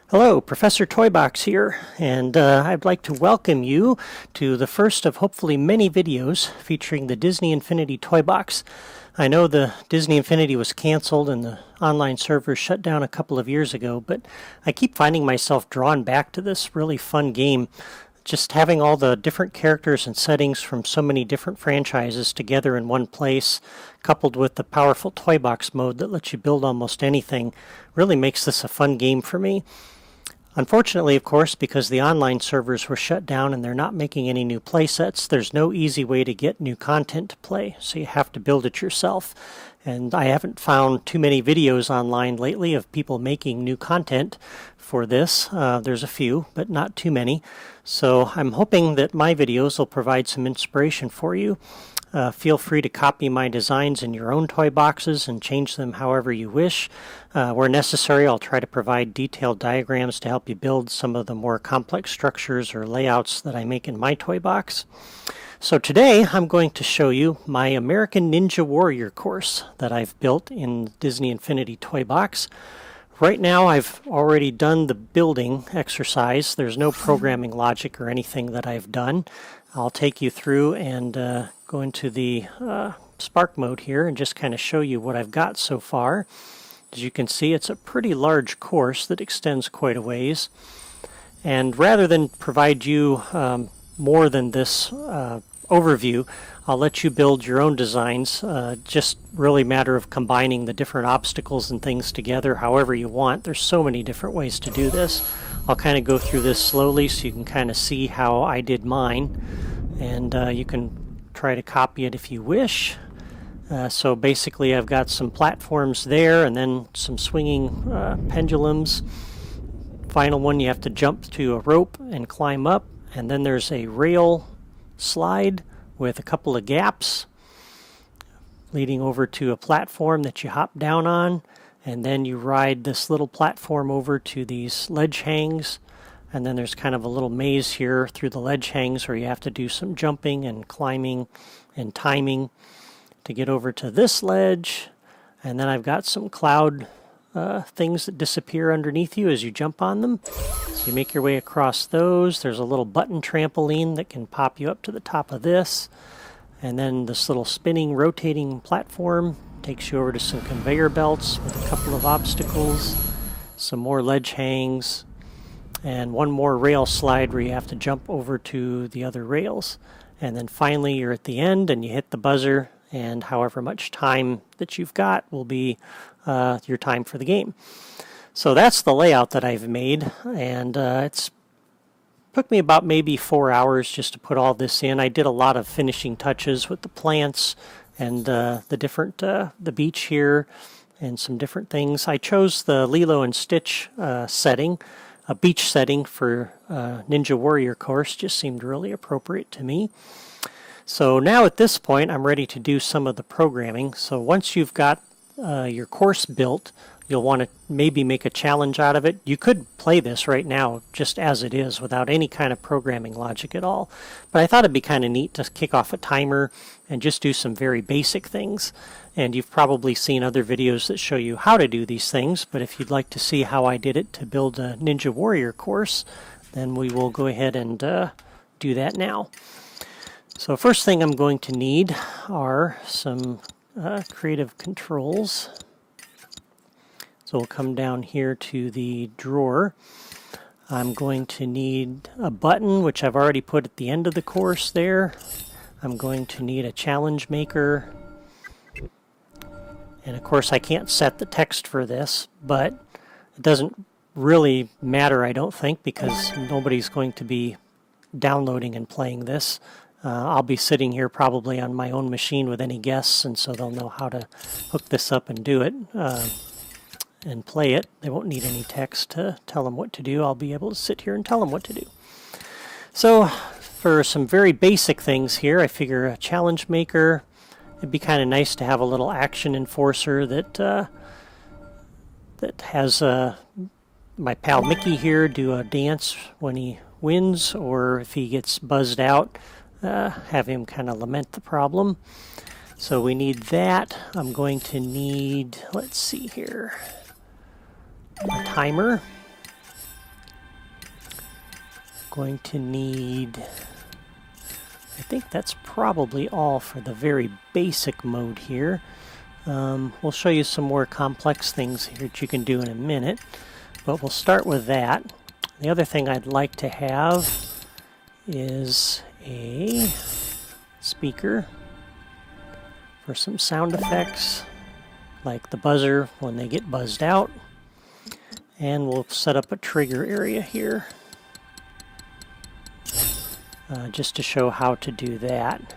Hello, Professor Toybox here, and I'd like to welcome you to the first of hopefully many videos featuring the Disney Infinity Toybox. I know the Disney Infinity was canceled and the online servers shut down a couple of years ago, but I keep finding myself drawn back to this really fun game. Just having all the different characters and settings from so many different franchises together in one place, coupled with the powerful Toybox mode that lets you build almost anything, really makes this a fun game for me. Unfortunately, of course, because the online servers were shut down and they're not making any new playsets, there's no easy way to get new content to play, so you have to build it yourself. And I haven't found too many videos online lately of people making new content for this. There's a few, but not too many. So I'm hoping that my videos will provide some inspiration for you. Feel free to copy my designs in your own toy boxes and change them however you wish. Where necessary, I'll try to provide detailed diagrams to help you build some of the more complex structures or layouts that I make in my toy box. So today I'm going to show you my American Ninja Warrior course that I've built in Disney Infinity Toy Box. Right now I've already done the building exercise. There's no programming logic or anything that I've done. I'll take you through and go into the Spark mode here and just kind of show you what I've got so far. As you can see, it's a pretty large course that extends quite a ways. And rather than provide you more than this overview, I'll let you build your own designs. Just really a matter of combining the different obstacles and things together however you want. There's so many different ways to do this. I'll kind of go through this slowly so you can kind of see how I did mine. And you can try to copy it if you wish. So basically I've got some platforms there and then some swinging pendulums. Final one, you have to jump to a rope and climb up, and then there's a rail slide with a couple of gaps leading over to a platform that you hop down on, and then you ride this little platform over to these ledge hangs, and then there's kind of a little maze here through the ledge hangs where you have to do some jumping and climbing and timing to get over to this ledge. And then I've got some cloud things that disappear underneath you as you jump on them. So you make your way across those. There's a little button trampoline that can pop you up to the top of this. And then this little spinning, rotating platform takes you over to some conveyor belts with a couple of obstacles, some more ledge hangs, and one more rail slide where you have to jump over to the other rails. And then finally you're at the end and you hit the buzzer, and however much time that you've got will be your time for the game. So that's the layout that I've made, and it's took me about maybe 4 hours just to put all this in. I did a lot of finishing touches with the plants and the different the beach here and some different things. I chose the Lilo and Stitch setting. A beach setting for Ninja Warrior course just seemed really appropriate to me. So now at this point I'm ready to do some of the programming. So once you've got your course built, you'll want to maybe make a challenge out of it. You could play this right now just as it is without any kind of programming logic at all. But I thought it'd be kind of neat to kick off a timer and just do some very basic things. And you've probably seen other videos that show you how to do these things, but if you'd like to see how I did it to build a Ninja Warrior course, then we will go ahead and do that now. So first thing I'm going to need are some creative controls. So we'll come down here to the drawer. I'm going to need a button, which I've already put at the end of the course there. I'm going to need a challenge maker. And of course I can't set the text for this, but it doesn't really matter, I don't think, because nobody's going to be downloading and playing this. I'll be sitting here probably on my own machine with any guests, and so they'll know how to hook this up and do it and play it. They won't need any text to tell them what to do. I'll be able to sit here and tell them what to do. So for some very basic things here, I figure a challenge maker. It'd be kind of nice to have a little action enforcer that has my pal Mickey here do a dance when he wins, or if he gets buzzed out, have him kind of lament the problem. So we need that. I'm going to need, let's see here, a timer. going to need, I think that's probably all for the very basic mode here. We'll show you some more complex things here that you can do in a minute, but we'll start with that. The other thing I'd like to have is a speaker for some sound effects, like the buzzer when they get buzzed out. And we'll set up a trigger area here, just to show how to do that.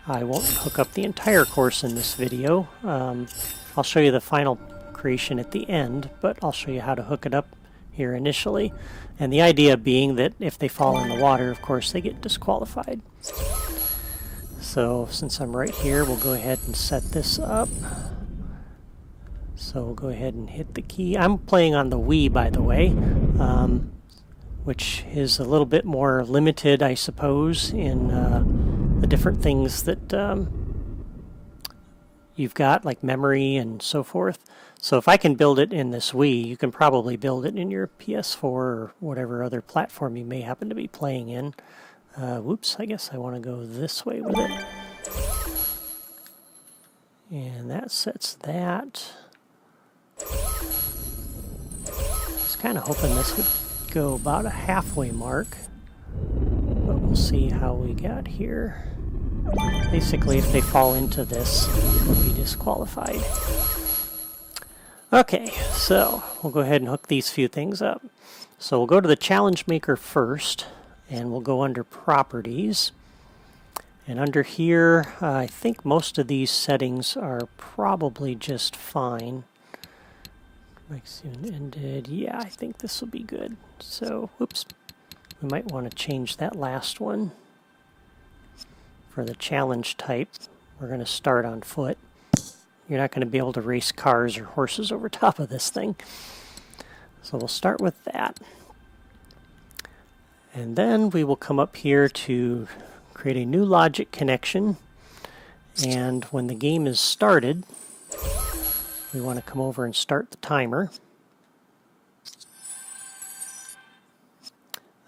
I won't hook up the entire course in this video. I'll show you the final creation at the end, but I'll show you how to hook it up here initially. And the idea being that if they fall in the water, of course, they get disqualified. So since I'm right here, we'll go ahead and set this up. So we'll go ahead and hit the key. I'm playing on the Wii, by the way, which is a little bit more limited, I suppose, in the different things that you've got, like memory and so forth. So if I can build it in this Wii, you can probably build it in your PS4 or whatever other platform you may happen to be playing in. Whoops, I guess I want to go this way with it. And that sets that. I was kind of hoping this would go about a halfway mark, but we'll see how we got here. Basically, if they fall into this, they'll be disqualified. Okay, so we'll go ahead and hook these few things up. So we'll go to the challenge maker first, and we'll go under properties. And under here, I think most of these settings are probably just fine. Maximum ended. Yeah, I think this will be good. So, whoops, we might want to change that last one. For the challenge type, we're going to start on foot. You're not going to be able to race cars or horses over top of this thing. So we'll start with that. And then we will come up here to create a new logic connection. And when the game is started, we want to come over and start the timer.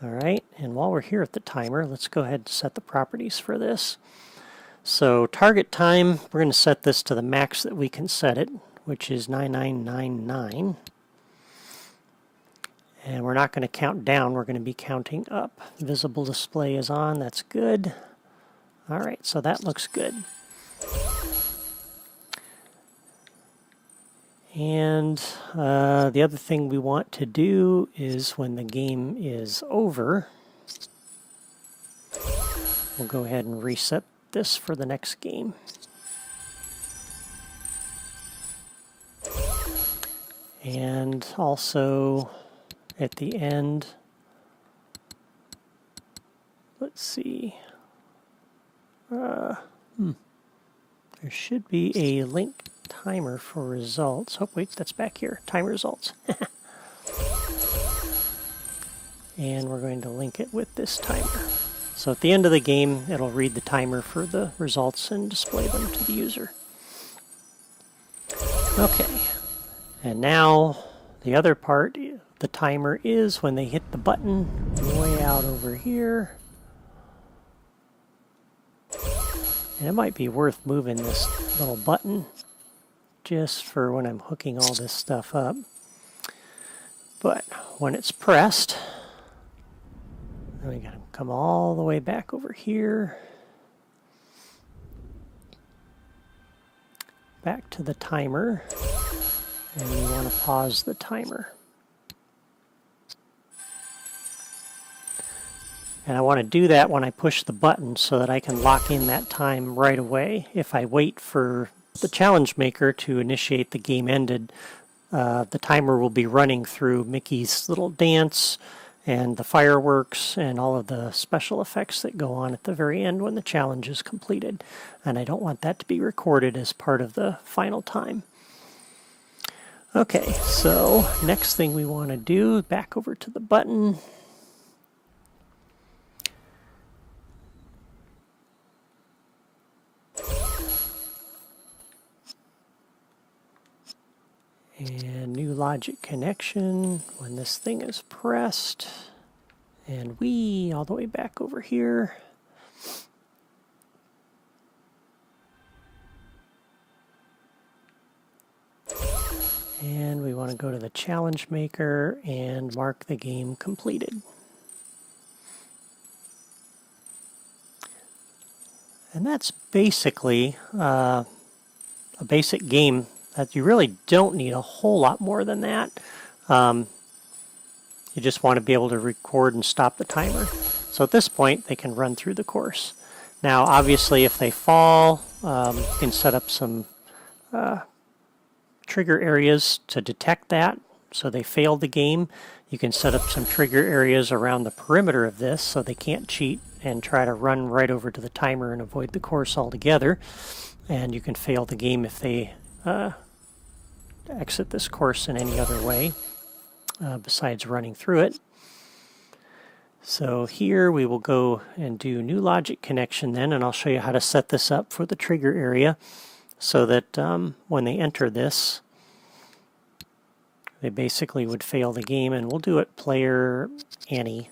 All right, and while we're here at the timer, let's go ahead and set the properties for this. So target time, we're going to set this to the max that we can set it, which is 9999. And we're not going to count down, we're going to be counting up. Visible display is on, that's good. All right, so that looks good. And the other thing we want to do is when the game is over, we'll go ahead and reset this for the next game. And also at the end, let's see, there should be a link timer for results. Oh wait, that's back here, time results. And we're going to link it with this timer. So at the end of the game, it'll read the timer for the results and display them to the user. Okay, and now the other part, the timer is when they hit the button way out over here. And it might be worth moving this little button just for when I'm hooking all this stuff up. But when it's pressed, then we gotta come all the way back over here, back to the timer, and we want to pause the timer. And I want to do that when I push the button so that I can lock in that time right away. If I wait for the challenge maker to initiate the game ended, the timer will be running through Mickey's little dance and the fireworks and all of the special effects that go on at the very end when the challenge is completed. And I don't want that to be recorded as part of the final time. Okay, so next thing we want to do, back over to the button. And new logic connection when this thing is pressed. And whee, all the way back over here. And we want to go to the challenge maker and mark the game completed. And that's basically a basic game that you really don't need a whole lot more than that. You just want to be able to record and stop the timer. So at this point, they can run through the course. Now, obviously, if they fall, you can set up some trigger areas to detect that, so they failed the game. You can set up some trigger areas around the perimeter of this so they can't cheat and try to run right over to the timer and avoid the course altogether. And you can fail the game if they exit this course in any other way besides running through it. So here we will go and do new logic connection then, and I'll show you how to set this up for the trigger area so that when they enter this, they basically would fail the game. And we'll do it player Annie.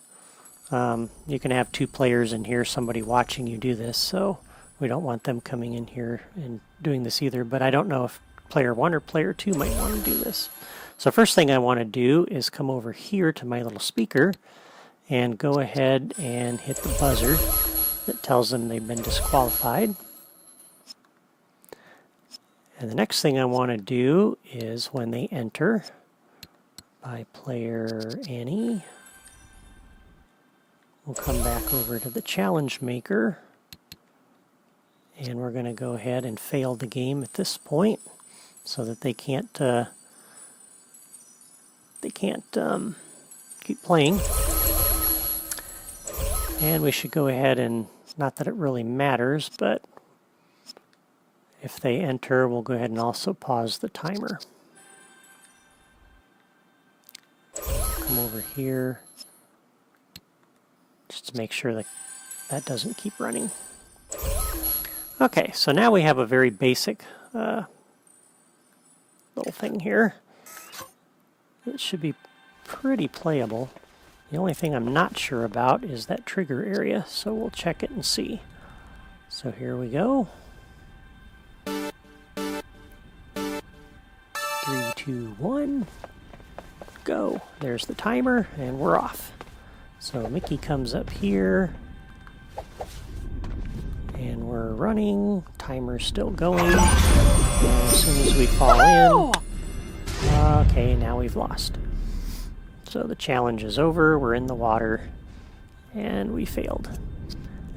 You can have two players in here, somebody watching you do this, so we don't want them coming in here and doing this either, but I don't know if player 1 or player 2 might want to do this. So first thing I want to do is come over here to my little speaker and go ahead and hit the buzzer that tells them they've been disqualified. And the next thing I want to do is when they enter by player Annie, we'll come back over to the challenge maker, and we're going to go ahead and fail the game at this point so that they can't keep playing. And we should go ahead and, not that it really matters, but if they enter, we'll go ahead and also pause the timer. Come over here just to make sure that that doesn't keep running. Okay, so now we have a very basic little thing here. It should be pretty playable. The only thing I'm not sure about is that trigger area, so we'll check it and see. So here we go. 3, 2, 1, go. There's the timer, and we're off. So Mickey comes up here, and we're running. Timer's still going. And as soon as we fall in, okay, now we've lost. So the challenge is over, we're in the water, and we failed.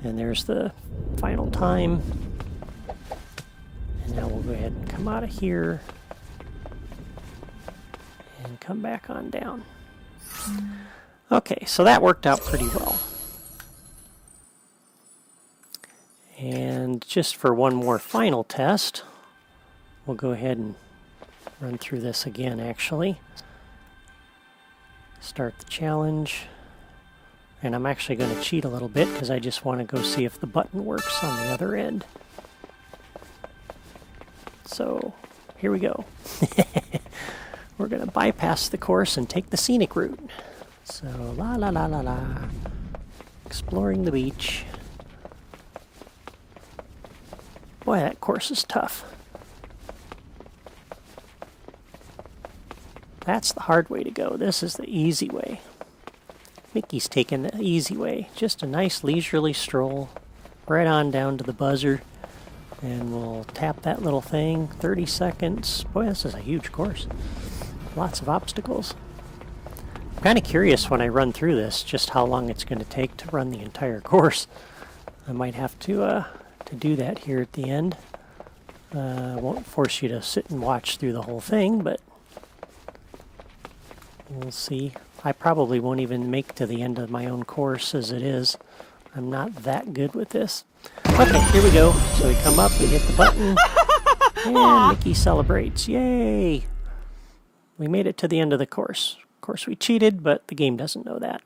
And there's the final time. And now we'll go ahead and come out of here and come back on down. Okay, so that worked out pretty well. And just for one more final test, we'll go ahead and run through this again, actually. Start the challenge. And I'm actually going to cheat a little bit because I just want to go see if the button works on the other end. So here we go. We're going to bypass the course and take the scenic route. So la la la la la. Exploring the beach. Boy, that course is tough. That's the hard way to go. This is the easy way. Mickey's taking the easy way. Just a nice leisurely stroll right on down to the buzzer. And we'll tap that little thing. 30 seconds. Boy, this is a huge course. Lots of obstacles. I'm kind of curious when I run through this just how long it's going to take to run the entire course. I might have to do that here at the end. I won't force you to sit and watch through the whole thing, but we'll see. I probably won't even make to the end of my own course as it is. I'm not that good with this. Okay, here we go. So we come up, we hit the button, and Mickey celebrates. Yay! We made it to the end of the course. Of course, we cheated, but the game doesn't know that.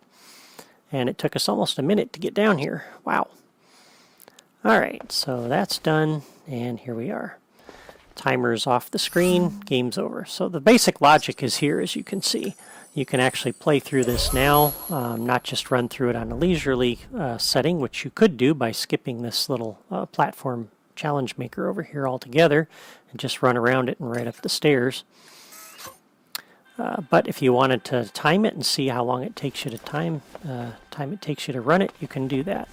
And it took us almost a minute to get down here. Wow. All right, so that's done, and here we are. Timer's off the screen, game's over. So the basic logic is here, as you can see. You can actually play through this now, not just run through it on a leisurely setting, which you could do by skipping this little platform challenge maker over here altogether and just run around it and right up the stairs. But if you wanted to time it and see how long it takes you to time it takes you to run it, you can do that.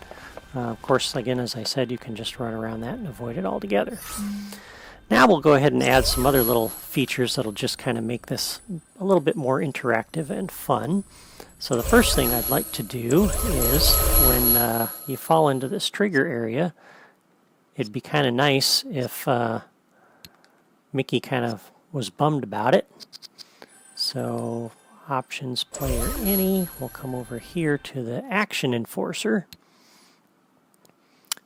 Of course, again, as I said, you can just run around that and avoid it altogether. Now we'll go ahead and add some other little features that'll just kind of make this a little bit more interactive and fun. So the first thing I'd like to do is when you fall into this trigger area, it'd be kind of nice if Mickey kind of was bummed about it. So options, player any, we'll come over here to the action enforcer.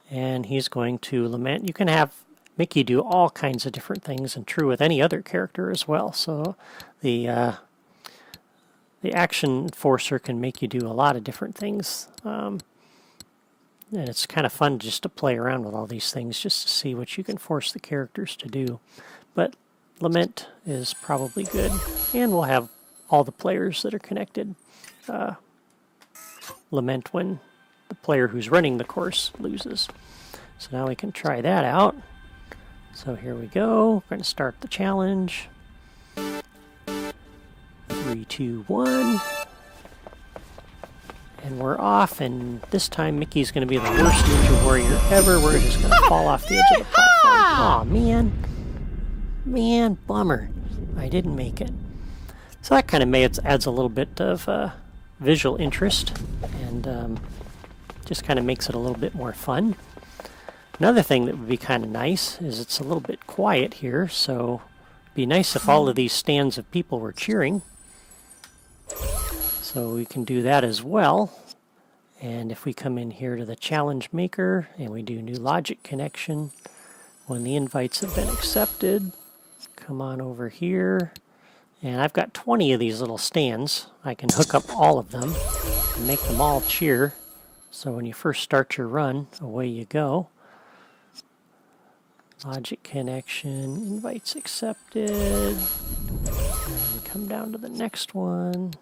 And he's going to lament. You can have Mickey do all kinds of different things, and true with any other character as well. So the action enforcer can make you do a lot of different things. And it's kind of fun just to play around with all these things just to see what you can force the characters to do. But lament is probably good, and we'll have all the players that are connected lament when the player who's running the course loses. So now we can try that out. So here we go. We're going to start the challenge. 3, 2, 1. And we're off, and this time Mickey's going to be the worst Ninja Warrior ever. We're just going to fall off the edge of the platform. Aw, man. Man, bummer. I didn't make it. So that kind of adds a little bit of visual interest, and just kind of makes it a little bit more fun. Another thing that would be kind of nice is it's a little bit quiet here, so it'd be nice if all of these stands of people were cheering. So we can do that as well. And if we come in here to the challenge maker and we do new logic connection, when the invites have been accepted, come on over here. And I've got 20 of these little stands. I can hook up all of them and make them all cheer. So when you first start your run, away you go. Logic connection, invites accepted. And come down to the next one.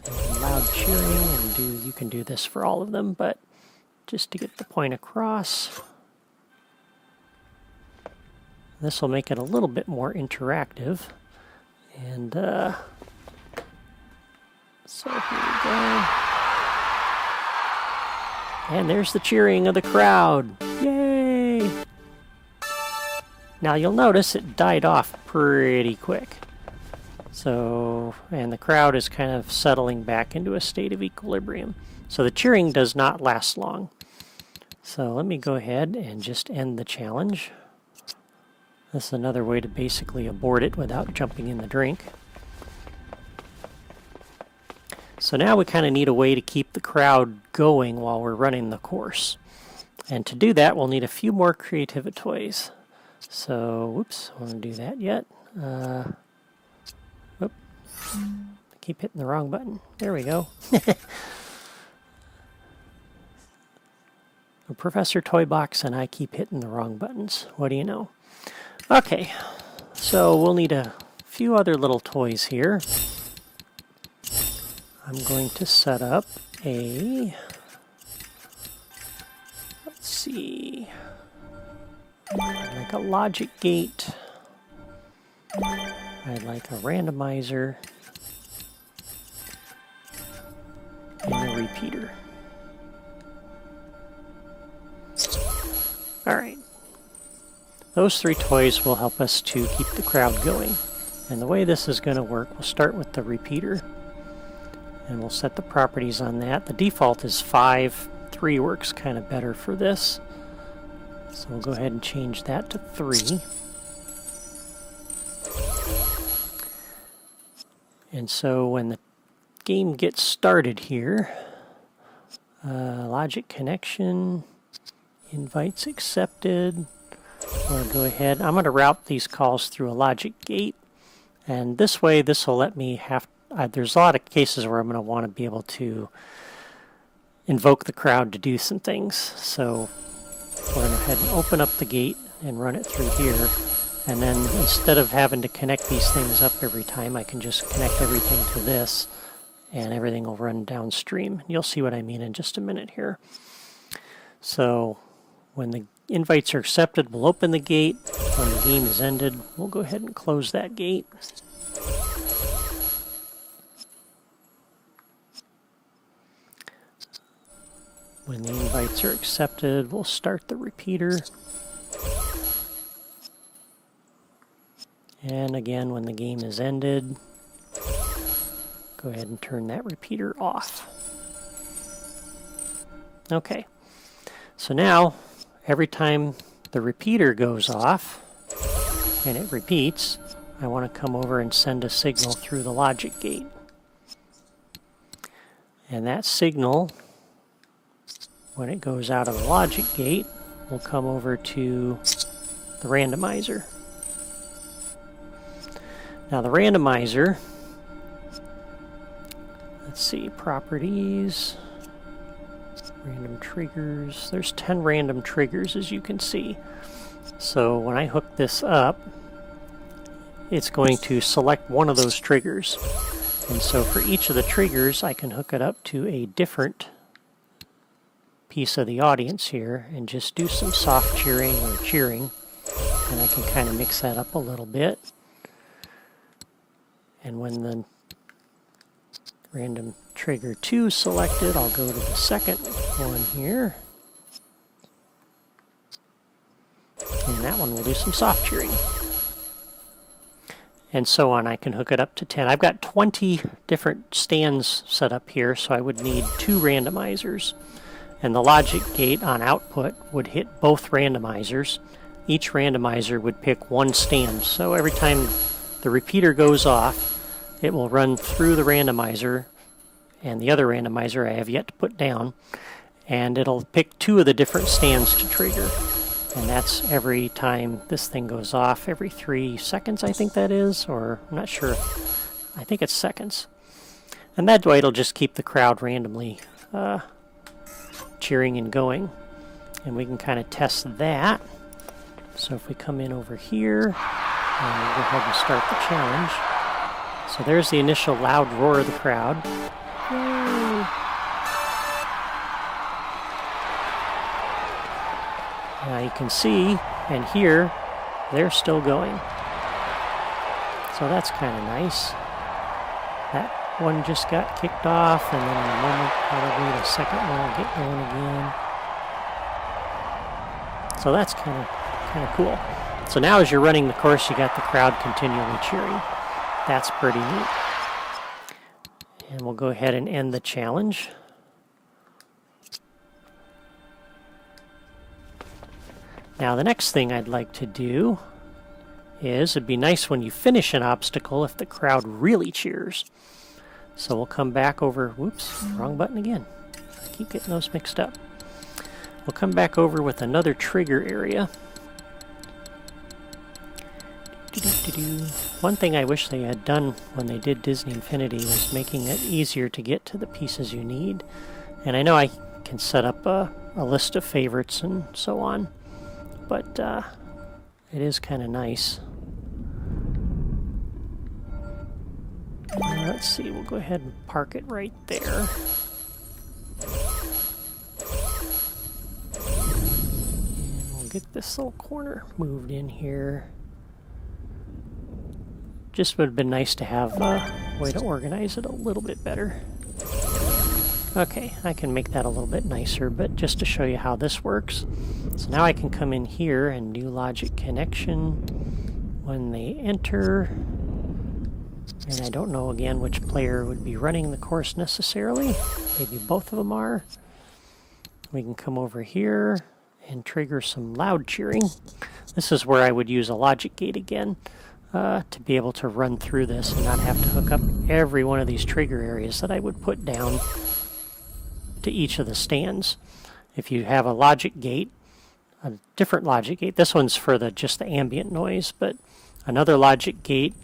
And loud cheering, and you can do this for all of them, but just to get the point across. This will make it a little bit more interactive. And so here we go. And there's the cheering of the crowd. Yay! Now you'll notice it died off pretty quick. So, and the crowd is kind of settling back into a state of equilibrium. So the cheering does not last long. So let me go ahead and just end the challenge. This is another way to basically abort it without jumping in the drink. So now we kind of need a way to keep the crowd going while we're running the course. And to do that, we'll need a few more creative toys. So, whoops, I don't do that yet. Whoop. I keep hitting the wrong button. There we go. Professor Toybox and I keep hitting the wrong buttons. What do you know? Okay, so we'll need a few other little toys here. I'm going to set up a, let's see, like a logic gate. I'd like a randomizer and a repeater. All right. Those three toys will help us to keep the crowd going. And the way this is going to work, we'll start with the repeater. And we'll set the properties on that. The default is 5. 3 works kind of better for this. So we'll go ahead and change that to 3. And so when the game gets started here, logic connection, invites accepted. We'll go ahead. I'm going to route these calls through a logic gate. And this way, this will let me have... there's a lot of cases where I'm going to want to be able to invoke the crowd to do some things. So we're going to go ahead and open up the gate and run it through here. And then instead of having to connect these things up every time, I can just connect everything to this and everything will run downstream. You'll see what I mean in just a minute here. So when the invites are accepted, we'll open the gate. When the game is ended, we'll go ahead and close that gate. When the invites are accepted, we'll start the repeater. And again, when the game is ended, go ahead and turn that repeater off. Okay, so now every time the repeater goes off and it repeats, I want to come over and send a signal through the logic gate. And that signal, when it goes out of the logic gate, will come over to the randomizer. Now the randomizer, let's see, properties, random triggers. There's 10 random triggers, as you can see. So when I hook this up, it's going to select one of those triggers. And so for each of the triggers, I can hook it up to a different piece of the audience here and just do some soft cheering or cheering. And I can kind of mix that up a little bit. And when the random trigger 2 is selected, I'll go to the second one here. And that one will do some soft cheering. And so on. I can hook it up to 10. I've got 20 different stands set up here, so I would need 2 randomizers. And the logic gate on output would hit both randomizers. Each randomizer would pick one stand. So every time the repeater goes off, it will run through the randomizer and the other randomizer I have yet to put down, and it'll pick 2 of the different stands to trigger. And that's every time this thing goes off, every 3 seconds I think that is, or I'm not sure. I think it's seconds. And that way it'll just keep the crowd randomly cheering and going. And we can kind of test that. So if we come in over here, and we'll go ahead and start the challenge. So there's the initial loud roar of the crowd. Yay! Now you can see and hear they're still going. So that's kind of nice. That one just got kicked off, and then in a moment probably the second one will get going again. So that's kind of cool. So now as you're running the course, you got the crowd continually cheering. That's pretty neat. And we'll go ahead and end the challenge. Now the next thing I'd like to do is, it'd be nice when you finish an obstacle if the crowd really cheers. So we'll come back over, whoops, wrong button again. I keep getting those mixed up. We'll come back over with another trigger area. One thing I wish they had done when they did Disney Infinity was making it easier to get to the pieces you need. And I know I can set up a list of favorites and so on, but it is kind of nice. Let's see, we'll go ahead and park it right there. And we'll get this little corner moved in here. Just would have been nice to have a way to organize it a little bit better. Okay, I can make that a little bit nicer, but just to show you how this works. So now I can come in here and do logic connection when they enter. And I don't know again which player would be running the course necessarily. Maybe both of them are. We can come over here and trigger some loud cheering. This is where I would use a logic gate again. To be able to run through this and not have to hook up every one of these trigger areas that I would put down to each of the stands. If you have a logic gate, a different logic gate, this one's for just the ambient noise, but another logic gate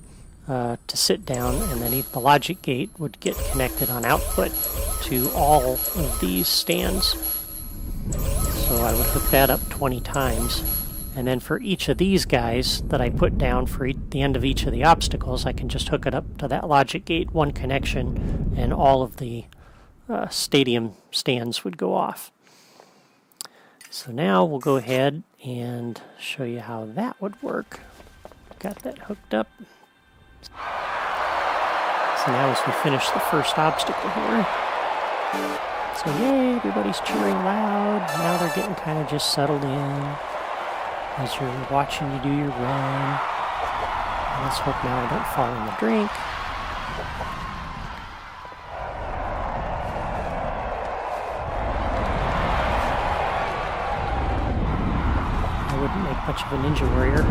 to sit down, and then the logic gate would get connected on output to all of these stands. So I would hook that up 20 times, And then for each of these guys that I put down for the end of each of the obstacles, I can just hook it up to that logic gate, one connection, and all of the stadium stands would go off. So now we'll go ahead and show you how that would work. Got that hooked up. So now as we finish the first obstacle here, so yay, everybody's cheering loud. Now they're getting kind of just settled in as you're watching you do your run. And let's hope now I don't fall in the drink. I wouldn't make much of a ninja warrior.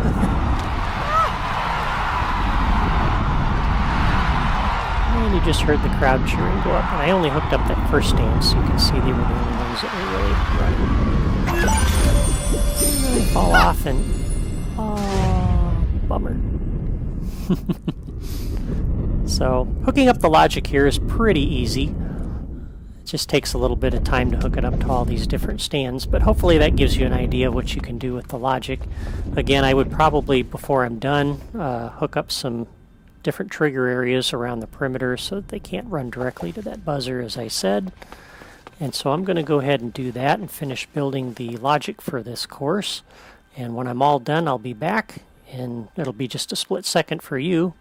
And you just heard the crowd cheering go up. And I only hooked up that first stand, so you can see they were the only ones that were really running. And they fall off and... oh, bummer. So, hooking up the logic here is pretty easy. It just takes a little bit of time to hook it up to all these different stands, but hopefully that gives you an idea of what you can do with the logic. Again, I would probably, before I'm done, hook up some different trigger areas around the perimeter so that they can't run directly to that buzzer, as I said. And so I'm going to go ahead and do that and finish building the logic for this course. And when I'm all done, I'll be back, and it'll be just a split second for you,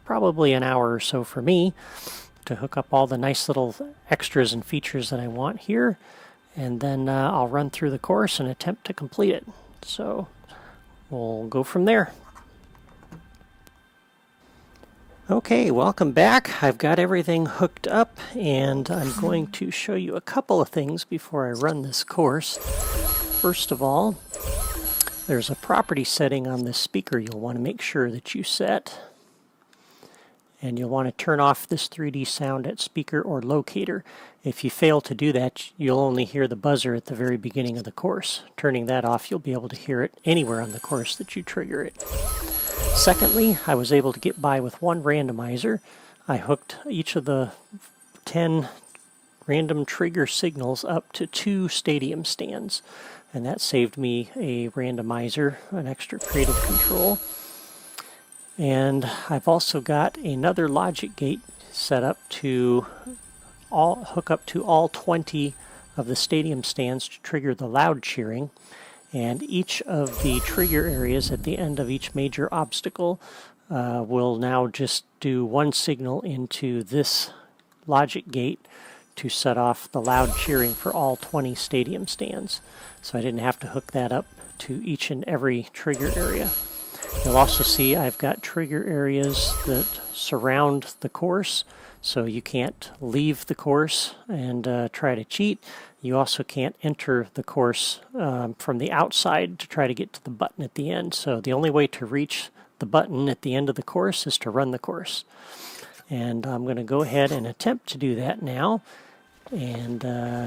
probably an hour or so for me, to hook up all the nice little extras and features that I want here. And then I'll run through the course and attempt to complete it. So we'll go from there. Okay, welcome back. I've got everything hooked up, and I'm going to show you a couple of things before I run this course. First of all, there's a property setting on this speaker you'll want to make sure that you set. And you'll want to turn off this 3D sound at speaker or locator. If you fail to do that, you'll only hear the buzzer at the very beginning of the course. Turning that off, you'll be able to hear it anywhere on the course that you trigger it. Secondly, I was able to get by with one randomizer. I hooked each of the 10 random trigger signals up to 2 stadium stands, and that saved me a randomizer, an extra creative control. And I've also got another logic gate set up to hook up to all 20 of the stadium stands to trigger the loud cheering. And each of the trigger areas at the end of each major obstacle will now just do one signal into this logic gate to set off the loud cheering for all 20 stadium stands. So I didn't have to hook that up to each and every trigger area. You'll also see I've got trigger areas that surround the course, so you can't leave the course and try to cheat. You also can't enter the course from the outside to try to get to the button at the end. So the only way to reach the button at the end of the course is to run the course. And I'm going to go ahead and attempt to do that now. And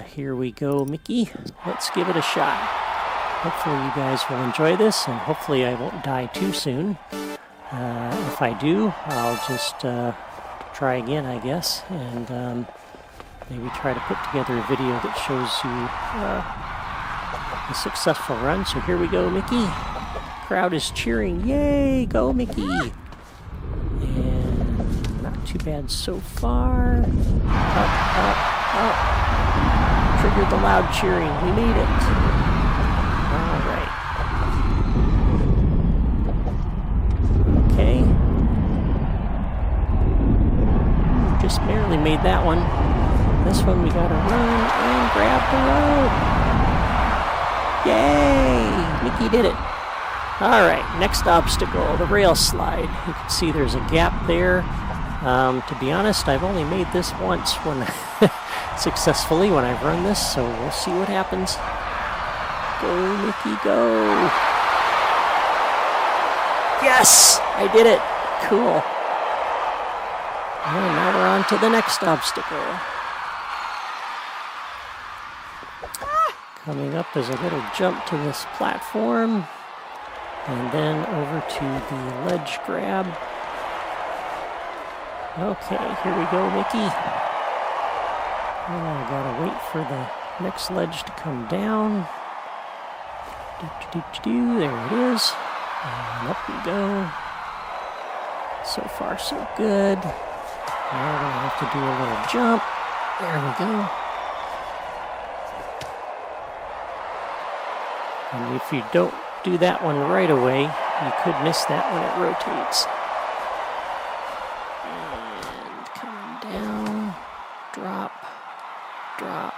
here we go, Mickey. Let's give it a shot. Hopefully you guys will enjoy this, and hopefully I won't die too soon. If I do, I'll just try again, I guess, and maybe try to put together a video that shows you a successful run. So here we go, Mickey. Crowd is cheering. Yay, go Mickey. And not too bad so far. Up, up, up. Triggered the loud cheering. We made it. All right. Okay. Just barely made that one. This one we gotta run and grab the rope. Yay! Mickey did it. Alright, next obstacle, the rail slide. You can see there's a gap there. To be honest, I've only made this once when successfully when I've run this, so we'll see what happens. Go, Mickey, go! Yes! I did it! Cool. And now we're on to the next obstacle. Coming up is a little jump to this platform, and then over to the ledge grab. Okay, here we go, Mickey. Oh, I gotta wait for the next ledge to come down. There it is. And up we go. So far, so good. Now we're going to have to do a little jump. There we go. And if you don't do that one right away, you could miss that when it rotates. And come down, drop, drop.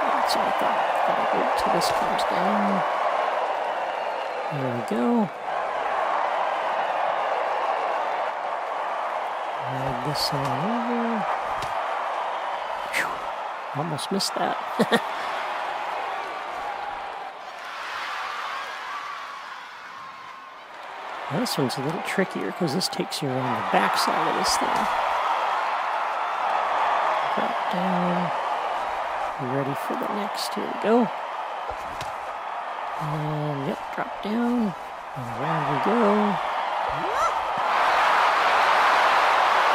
That's what I thought. Gotta wait till this comes down. There we go. Add this on over. Whew. Almost missed that. Now this one's a little trickier because this takes you around the back side of this thing. Drop down. Ready for the next. Here we go. And yep, drop down. And around we go.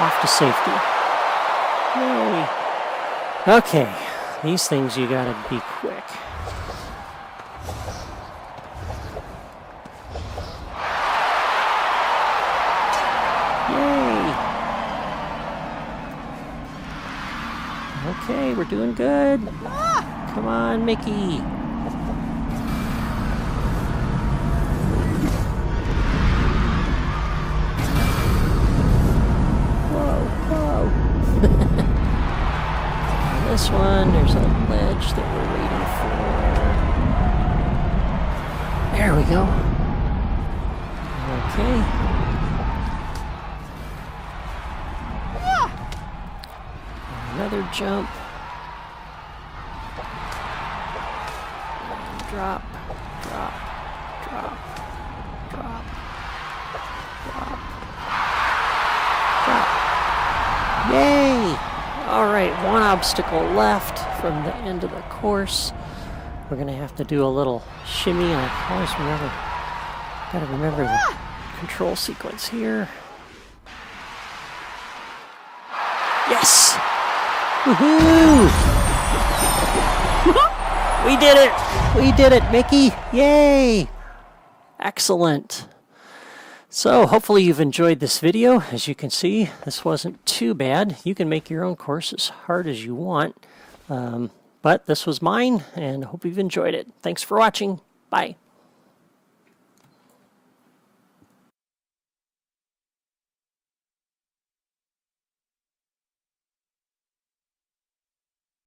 Off to safety. Yay. Okay, these things you gotta be quick. Yay. Okay, we're doing good. Come on, Mickey. This one, there's a ledge that we're waiting for. There we go. Okay. Another jump. And drop, drop, drop, drop, drop, drop. Yay! All right, one obstacle left from the end of the course. We're gonna have to do a little shimmy, and I always gotta remember the control sequence here. Yes! Woohoo! We did it! We did it, Mickey! Yay! Excellent. So hopefully you've enjoyed this video. As you can see, this wasn't too bad. You can make your own course as hard as you want. But this was mine, and I hope you've enjoyed it. Thanks for watching. Bye.